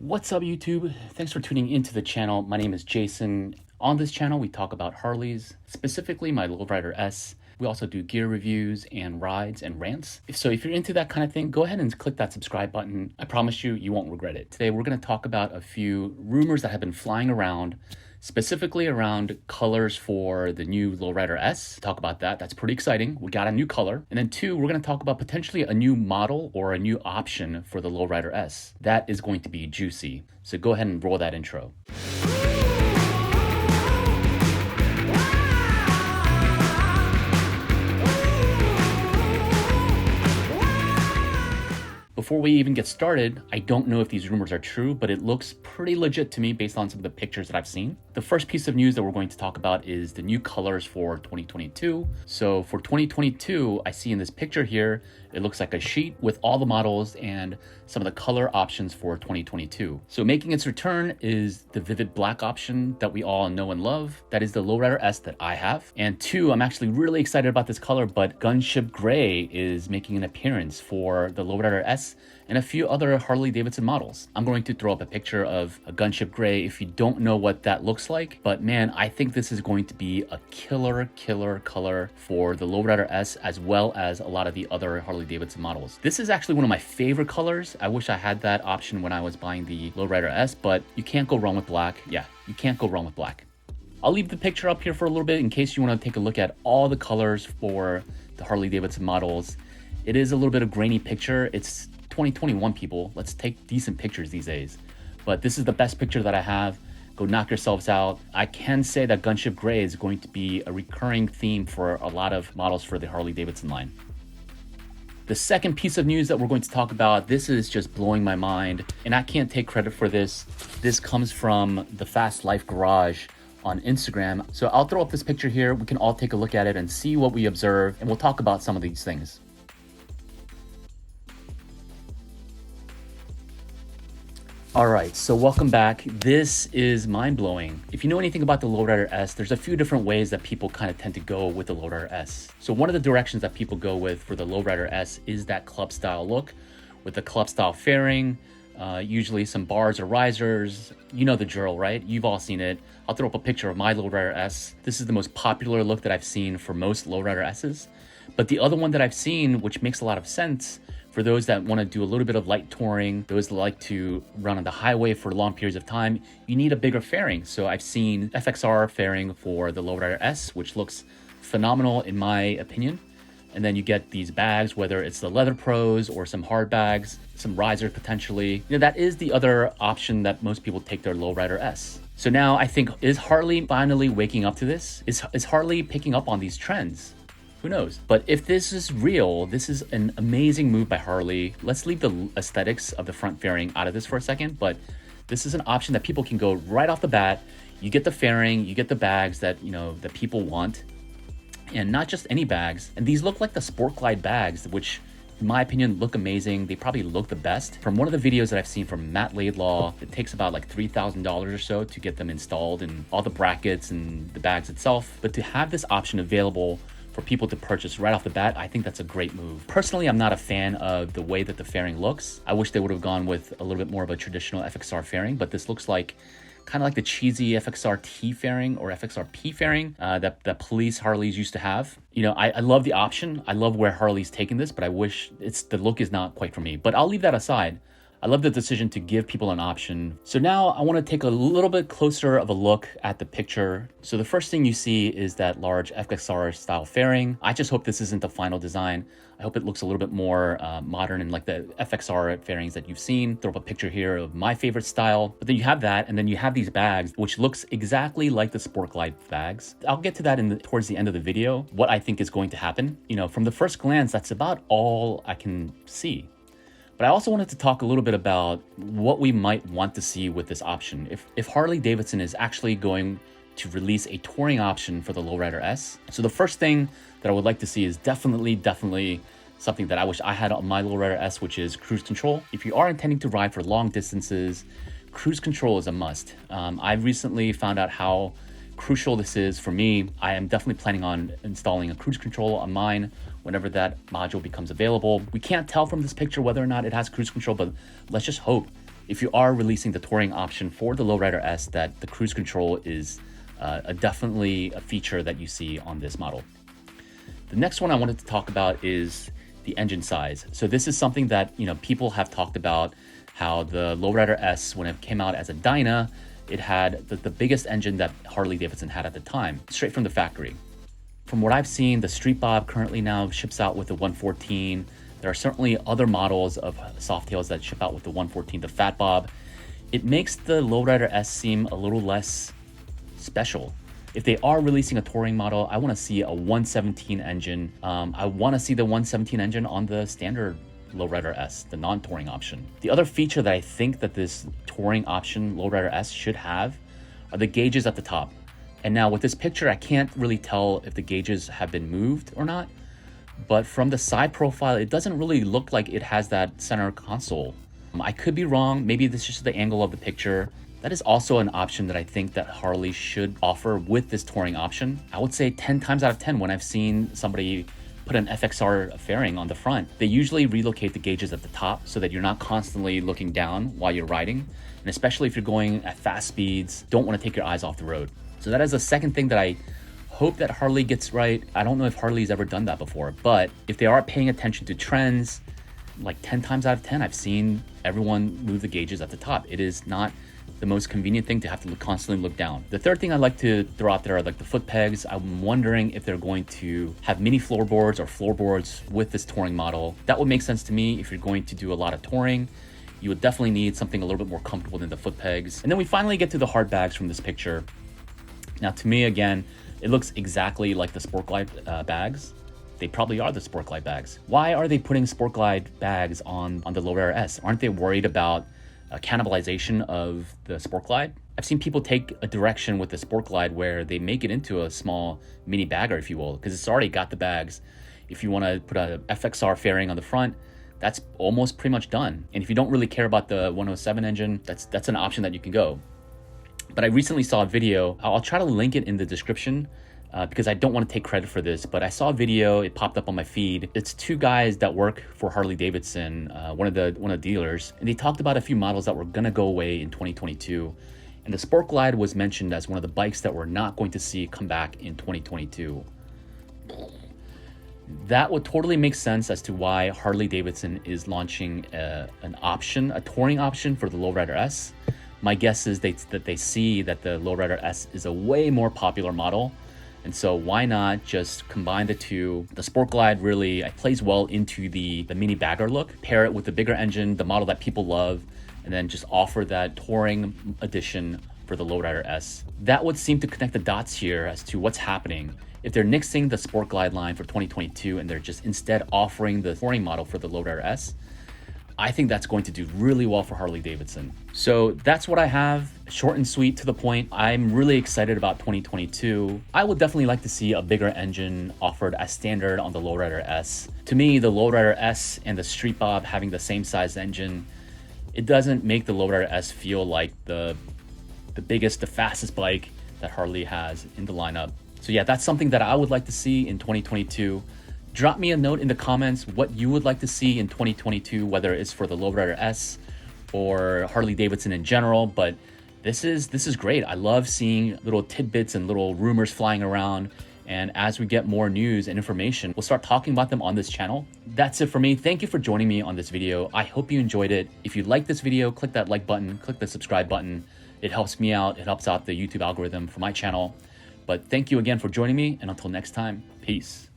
What's up, YouTube? Thanks for tuning into the channel. My name is Jason. On this channel, we talk about Harleys, specifically my Lowrider S. We also do gear reviews and rides and rants. So if you're into that kind of thing, go ahead and click that subscribe button. I promise you, you won't regret it. Today, we're going to talk about a few rumors that have been flying around, specifically around colors for the new Lowrider S. Talk about that. That's pretty exciting. We got a new color. And then two, we're going to talk about potentially a new model or a new option for the Lowrider S. That is going to be juicy. So go ahead and roll that intro. Before we even get started, I don't know if these rumors are true, but it looks pretty legit to me based on some of the pictures that I've seen. The first piece of news that we're going to talk about is the new colors for 2022. So for 2022, I see in this picture here, it looks like a sheet with all the models and some of the color options for 2022. So making its return is the vivid black option that we all know and love. That is the Lowrider S that I have. And two, I'm actually really excited about this color, but Gunship Gray is making an appearance for the Lowrider S and a few other Harley Davidson models. I'm going to throw up a picture of a Gunship Gray if you don't know what that looks like. But man, I think this is going to be a killer color for the Lowrider S as well as a lot of the other Harley Davidson models. This is actually one of my favorite colors. I wish I had that option when I was buying the Lowrider S, but you can't go wrong with black. Yeah, you can't go wrong with black. I'll leave the picture up here for a little bit in case you want to take a look at all the colors for the Harley Davidson models. It is a little bit of grainy picture. It's 2021, people. Let's take decent pictures these days. But this is the best picture that I have. Go knock yourselves out. I can say that Gunship Gray is going to be a recurring theme for a lot of models for the Harley Davidson line. The second piece of news that we're going to talk about, this is just blowing my mind, and I can't take credit for this. This comes from the Fast Life Garage on Instagram. So I'll throw up this picture here. We can all take a look at it and see what we observe, and we'll talk about some of these things. All right, so welcome back. This is mind-blowing. If you know anything about the Lowrider S, there's a few different ways that people kind of tend to go with the Lowrider S. So one of the directions that people go with for the Lowrider S is that club style look with the club style fairing, usually some bars or risers. You know the drill, right? You've all seen it. I'll throw up a picture of my Lowrider S. This is the most popular look that I've seen for most Lowrider S's. But the other one that I've seen, which makes a lot of sense, for those that want to do a little bit of light touring, those that like to run on the highway for long periods of time, you need a bigger fairing. So I've seen FXR fairing for the Lowrider S, which looks phenomenal in my opinion. And then you get these bags, whether it's the Leather Pros or some hard bags, some riser potentially. You know, that is the other option that most people take their Lowrider S. So now I think, is Harley finally waking up to this? Is Harley picking up on these trends? Who knows? But if this is real, this is an amazing move by Harley. Let's leave the aesthetics of the front fairing out of this for a second, but this is an option that people can go right off the bat. You get the fairing, you get the bags that, you know, that people want, and not just any bags. And these look like the Sport Glide bags, which in my opinion look amazing. They probably look the best. From one of the videos that I've seen from Matt Laidlaw, it takes about like $3,000 or so to get them installed and all the brackets and the bags itself. But to have this option available for people to purchase right off the bat, I think that's a great move. Personally, I'm not a fan of the way that the fairing looks. I wish they would have gone with a little bit more of a traditional FXR fairing, but this looks like kind of like the cheesy FXR T fairing or FXR P fairing that police Harleys used to have. You know, I love the option. I love where Harley's taking this, but I wish the look is not quite for me. But I'll leave that aside. I love the decision to give people an option. So now I want to take a little bit closer of a look at the picture. So the first thing you see is that large FXR style fairing. I just hope this isn't the final design. I hope it looks a little bit more modern and like the FXR fairings that you've seen. Throw up a picture here of my favorite style. But then you have that, and then you have these bags, which looks exactly like the Sport Glide bags. I'll get to that towards the end of the video, what I think is going to happen. You know, from the first glance, that's about all I can see. But I also wanted to talk a little bit about what we might want to see with this option. If Harley Davidson is actually going to release a touring option for the Lowrider S. So the first thing that I would like to see is definitely something that I wish I had on my Lowrider S, which is cruise control. If you are intending to ride for long distances, cruise control is a must. I've recently found out how crucial this is for me. I am definitely planning on installing a cruise control on mine whenever that module becomes available. We can't tell from this picture whether or not it has cruise control, but let's just hope if you are releasing the touring option for the Lowrider S, that the cruise control is definitely a feature that you see on this model. The next one I wanted to talk about is the engine size. So this is something that, you know, people have talked about, how the Lowrider S, when it came out as a Dyna, it had the biggest engine that Harley Davidson had at the time, straight from the factory. From what I've seen, the Street Bob currently now ships out with the 114. There are certainly other models of Softails that ship out with the 114, the Fat Bob. It makes the Lowrider S seem a little less special. If they are releasing a touring model, I want to see a 117 engine. I want to see the 117 engine on the standard Lowrider S, the non-touring option. The other feature that I think that this touring option Lowrider S should have are the gauges at the top. And now with this picture, I can't really tell if the gauges have been moved or not, but from the side profile, it doesn't really look like it has that center console. I could be wrong. Maybe this is just the angle of the picture. That is also an option that I think that Harley should offer with this touring option. I would say 10 times out of 10 when I've seen somebody put an FXR fairing on the front, they usually relocate the gauges at the top so that you're not constantly looking down while you're riding. And especially if you're going at fast speeds, don't want to take your eyes off the road. So that is the second thing that I hope that Harley gets right. I don't know if Harley's ever done that before, but if they are paying attention to trends, like 10 times out of 10, I've seen everyone move the gauges at the top. It is not the most convenient thing to have to constantly look down. The third thing I'd like to throw out there are like the foot pegs. I'm wondering if they're going to have mini floorboards or floorboards with this touring model. That would make sense to me. If you're going to do a lot of touring, you would definitely need something a little bit more comfortable than the foot pegs. And then we finally get to the hard bags from this picture. Now to me, again, it looks exactly like the Sport Glide bags. They probably are the Sport Glide bags. Why are they putting Sport Glide bags on the Lowrider S? Aren't they worried about cannibalization of the Sport Glide? I've seen people take a direction with the Sport Glide where they make it into a small mini bagger, if you will, because it's already got the bags. If you want to put a FXR fairing on the front, that's almost pretty much done. And if you don't really care about the 107 engine, that's an option that you can go. But I recently saw a video. I'll try to link it in the description because I don't want to take credit for this, but I saw a video, it popped up on my feed. It's two guys that work for Harley Davidson, one of the dealers, and they talked about a few models that were gonna go away in 2022. And the Sport Glide was mentioned as one of the bikes that we're not going to see come back in 2022. That would totally make sense as to why Harley Davidson is launching an option, a touring option for the Lowrider S. My guess is that they see that the Lowrider S is a way more popular model. And so why not just combine the two? The Sport Glide really plays well into the mini bagger look, pair it with the bigger engine, the model that people love, and then just offer that touring edition for the Lowrider S. That would seem to connect the dots here as to what's happening. If they're nixing the Sport Glide line for 2022 and they're just instead offering the touring model for the Lowrider S, I think that's going to do really well for Harley Davidson. So that's what I have, short and sweet, to the point. I'm really excited about 2022. I would definitely like to see a bigger engine offered as standard on the Lowrider S. To me, the Lowrider S and the Street Bob having the same size engine, it doesn't make the Lowrider S feel like the biggest, the fastest bike that Harley has in the lineup. So yeah, that's something that I would like to see in 2022. Drop me a note in the comments what you would like to see in 2022, whether it's for the Lowrider S or Harley Davidson in general. But this is great. I love seeing little tidbits and little rumors flying around. And as we get more news and information, we'll start talking about them on this channel. That's it for me. Thank you for joining me on this video. I hope you enjoyed it. If you like this video, click that like button, click the subscribe button. It helps me out. It helps out the YouTube algorithm for my channel. But thank you again for joining me. And until next time, peace.